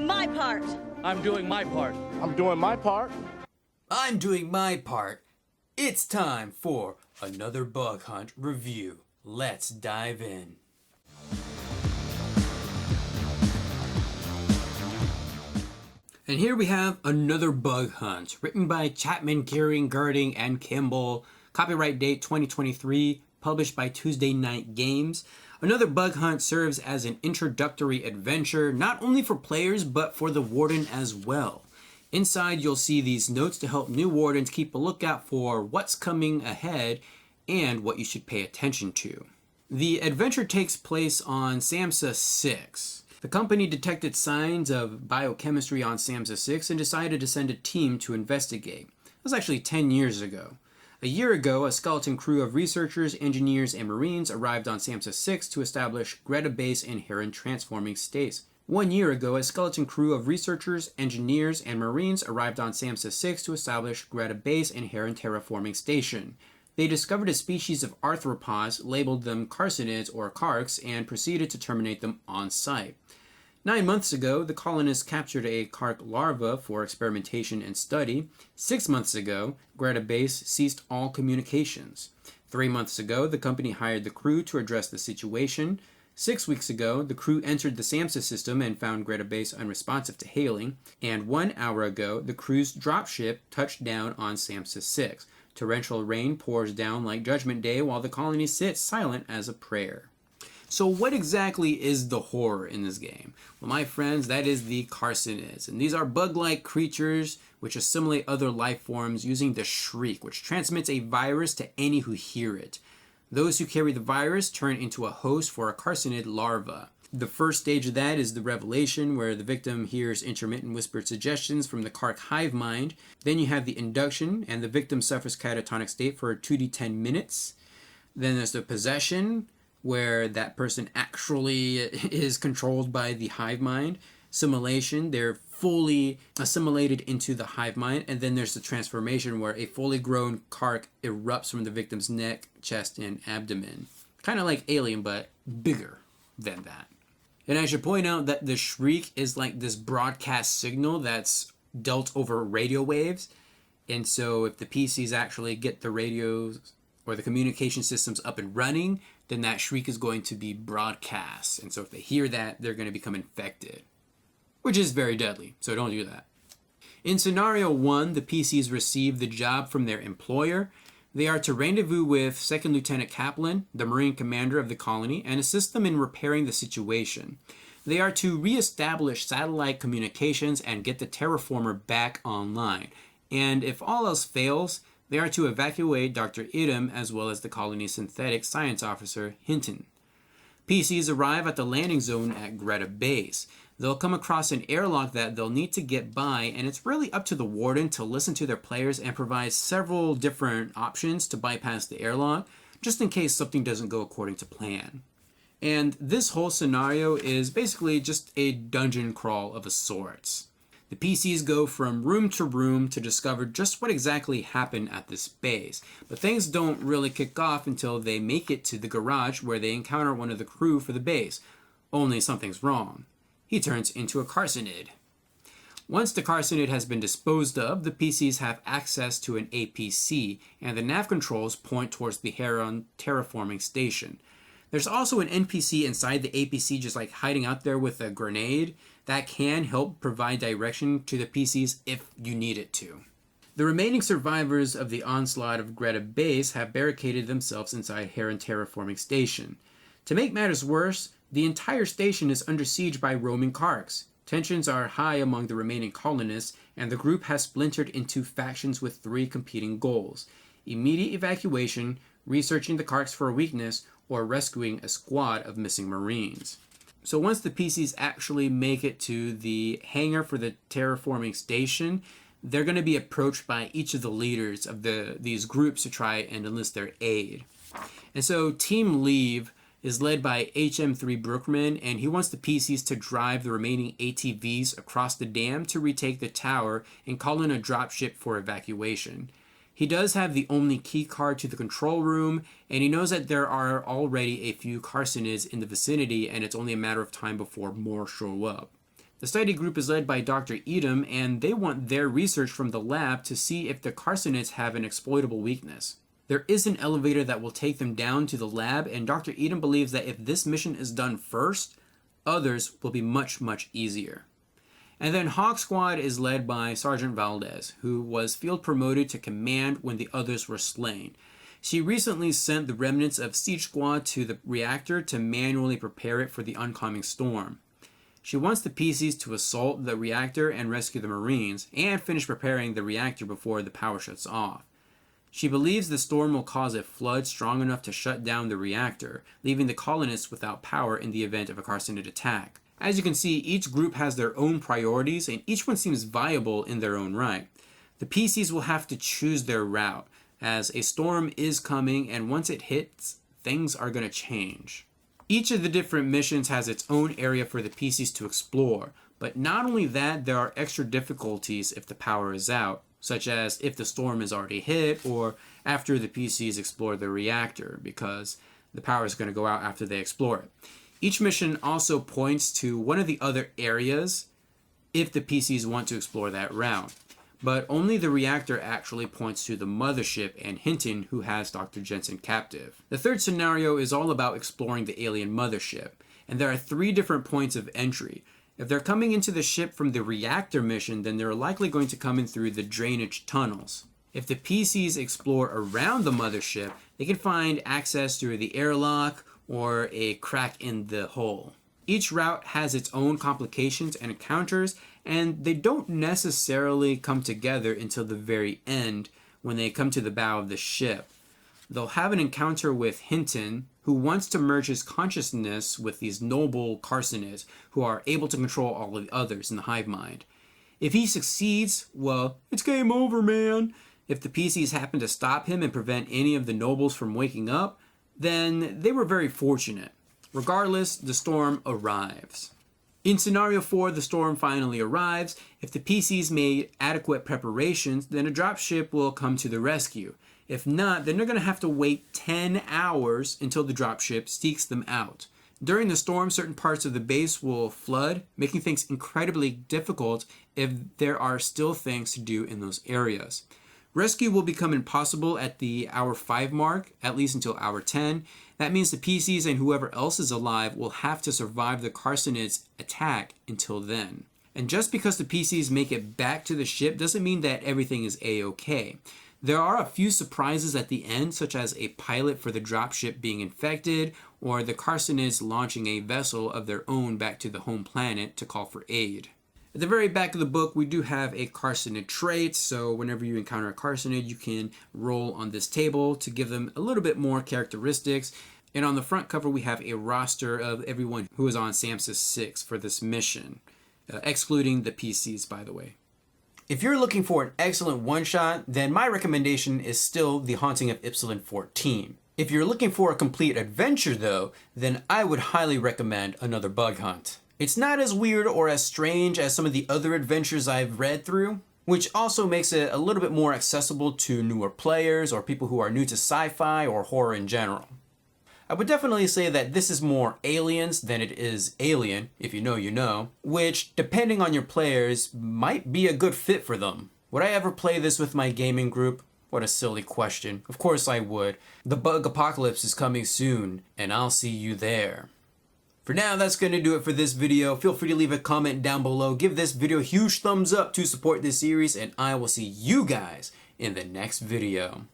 my part. I'm doing my part. I'm doing my part. I'm doing my part. It's time for another bug hunt review. Let's dive in. And here we have another bug hunt, written by Chapman, Gearing, Girding, and Kimball. Copyright date 2023, published by Tuesday Night Games. Another bug hunt serves as an introductory adventure, not only for players, but for the warden as well. Inside, you'll see these notes to help new wardens keep a lookout for what's coming ahead and what you should pay attention to. The adventure takes place on SAMHSA 6. The company detected signs of biochemistry on SAMHSA 6 and decided to send a team to investigate. That was actually 10 years ago. A year ago, a skeleton crew of researchers, engineers, and marines arrived on SAMHSA 6 to establish Greta Base in Heron Transforming States. 1 year ago, a skeleton crew of researchers, engineers, and marines arrived on SAMHSA 6 to establish Greta Base in Heron Terraforming Station. They discovered a species of arthropods, labeled them carcinids or carcs, and proceeded to terminate them on site. 9 months ago, the colonists captured a carc larva for experimentation and study. 6 months ago, Greta Base ceased all communications. 3 months ago, the company hired the crew to address the situation. 6 weeks ago, the crew entered the SAMHSA system and found Greta Base unresponsive to hailing. And 1 hour ago, the crew's dropship touched down on SAMHSA 6. Torrential rain pours down like Judgment Day while the colony sits silent as a prayer. So what exactly is the horror in this game? Well, my friends, that is the carcinids. And these are bug-like creatures which assimilate other life forms using the shriek, which transmits a virus to any who hear it. Those who carry the virus turn into a host for a carcinid larva. The first stage of that is the revelation, where the victim hears intermittent whispered suggestions from the carc hive mind. Then you have the induction, and the victim suffers catatonic state for 2d10 minutes. Then there's the possession, where that person actually is controlled by the hive mind. Simulation, they're fully assimilated into the hive mind. And then there's the transformation, where a fully grown carc erupts from the victim's neck, chest, and abdomen. Kind of like Alien, but bigger than that. And I should point out that the shriek is like this broadcast signal that's dealt over radio waves. And so if the PCs actually get the radios or the communication systems up and running, then that shriek is going to be broadcast. And so if they hear that, they're going to become infected, which is very deadly. So don't do that. In scenario 1, the PCs receive the job from their employer. They are to rendezvous with 2nd Lieutenant Kaplan, the Marine commander of the colony, and assist them in repairing the situation. They are to re-establish satellite communications and get the terraformer back online. And if all else fails, they are to evacuate Dr. Idem as well as the colony's synthetic science officer, Hinton. PCs arrive at the landing zone at Greta Base. They'll come across an airlock that they'll need to get by, and it's really up to the warden to listen to their players and provide several different options to bypass the airlock, just in case something doesn't go according to plan. And this whole scenario is basically just a dungeon crawl of a sorts. The PCs go from room to discover just what exactly happened at this base, but things don't really kick off until they make it to the garage, where they encounter one of the crew for the base. Only something's wrong. He turns into a carcinid. Once the carcinid has been disposed of, the PCs have access to an APC, and the nav controls point towards the Heron Terraforming Station. There's also an NPC inside the APC just like hiding out there with a grenade that can help provide direction to the PCs if you need it to. The remaining survivors of the onslaught of Greta Base have barricaded themselves inside Heron Terraforming Station. To make matters worse, the entire station is under siege by roaming carcs. Tensions are high among the remaining colonists, and the group has splintered into factions with 3 competing goals: immediate evacuation, researching the carcs for a weakness, or rescuing a squad of missing Marines. So once the PCs actually make it to the hangar for the terraforming station, they're going to be approached by each of the leaders of these groups to try and enlist their aid. And so Team Leave is led by HM3 Brookman, and he wants the PCs to drive the remaining ATVs across the dam to retake the tower and call in a dropship for evacuation. He does have the only key card to the control room, and he knows that there are already a few carcinids in the vicinity, and it's only a matter of time before more show up. The study group is led by Dr. Edom, and they want their research from the lab to see if the carcinoids have an exploitable weakness. There is an elevator that will take them down to the lab, and Dr. Edom believes that if this mission is done first, others will be much, much easier. And then Hawk Squad is led by Sergeant Valdez, who was field promoted to command when the others were slain. She recently sent the remnants of Siege Squad to the reactor to manually prepare it for the oncoming storm. She wants the PCs to assault the reactor and rescue the Marines, and finish preparing the reactor before the power shuts off. She believes the storm will cause a flood strong enough to shut down the reactor, leaving the colonists without power in the event of a carcinoid attack. As you can see, each group has their own priorities, and each one seems viable in their own right. The PCs will have to choose their route, as a storm is coming, and once it hits, things are going to change. Each of the different missions has its own area for the PCs to explore, but not only that, there are extra difficulties if the power is out, such as if the storm is already hit or after the PCs explore the reactor, because the power is going to go out after they explore it. Each mission also points to one of the other areas if the PCs want to explore that route. But only the reactor actually points to the Mothership and Hinton, who has Dr. Jensen captive. The third scenario is all about exploring the alien Mothership, and there are 3 different points of entry. If they're coming into the ship from the reactor mission, then they're likely going to come in through the drainage tunnels. If the PCs explore around the Mothership, they can find access through the airlock or a crack in the hull. Each route has its own complications and encounters, and they don't necessarily come together until the very end when they come to the bow of the ship. They'll have an encounter with Hinton, who wants to merge his consciousness with these noble carcinoids who are able to control all of the others in the hive mind. If he succeeds, well, it's game over, man. If the PCs happen to stop him and prevent any of the nobles from waking up, then they were very fortunate. Regardless, the storm arrives. In scenario 4, the storm finally arrives. If the PCs made adequate preparations, then a dropship will come to the rescue. If not, then they're going to have to wait 10 hours until the dropship seeks them out. During the storm, certain parts of the base will flood, making things incredibly difficult if there are still things to do in those areas. Rescue will become impossible at the hour 5 mark, at least until hour 10. That means the PCs and whoever else is alive will have to survive the carcinoids' attack until then. And just because the PCs make it back to the ship doesn't mean that everything is A-okay. There are a few surprises at the end, such as a pilot for the dropship being infected, or the carcinoids launching a vessel of their own back to the home planet to call for aid. At the very back of the book, we do have a carcinoid trait, so whenever you encounter a carcinoid, you can roll on this table to give them a little bit more characteristics. And on the front cover, we have a roster of everyone who is on Samsis 6 for this mission, excluding the PCs, by the way. If you're looking for an excellent one-shot, then my recommendation is still The Haunting of Ypsilon 14. If you're looking for a complete adventure, though, then I would highly recommend another bug hunt. It's not as weird or as strange as some of the other adventures I've read through, which also makes it a little bit more accessible to newer players or people who are new to sci-fi or horror in general. I would definitely say that this is more Aliens than it is Alien, if you know you know, which, depending on your players, might be a good fit for them. Would I ever play this with my gaming group? What a silly question. Of course I would. The bug apocalypse is coming soon, and I'll see you there. For now, that's going to do it for this video. Feel free to leave a comment down below. Give this video a huge thumbs up to support this series, and I will see you guys in the next video.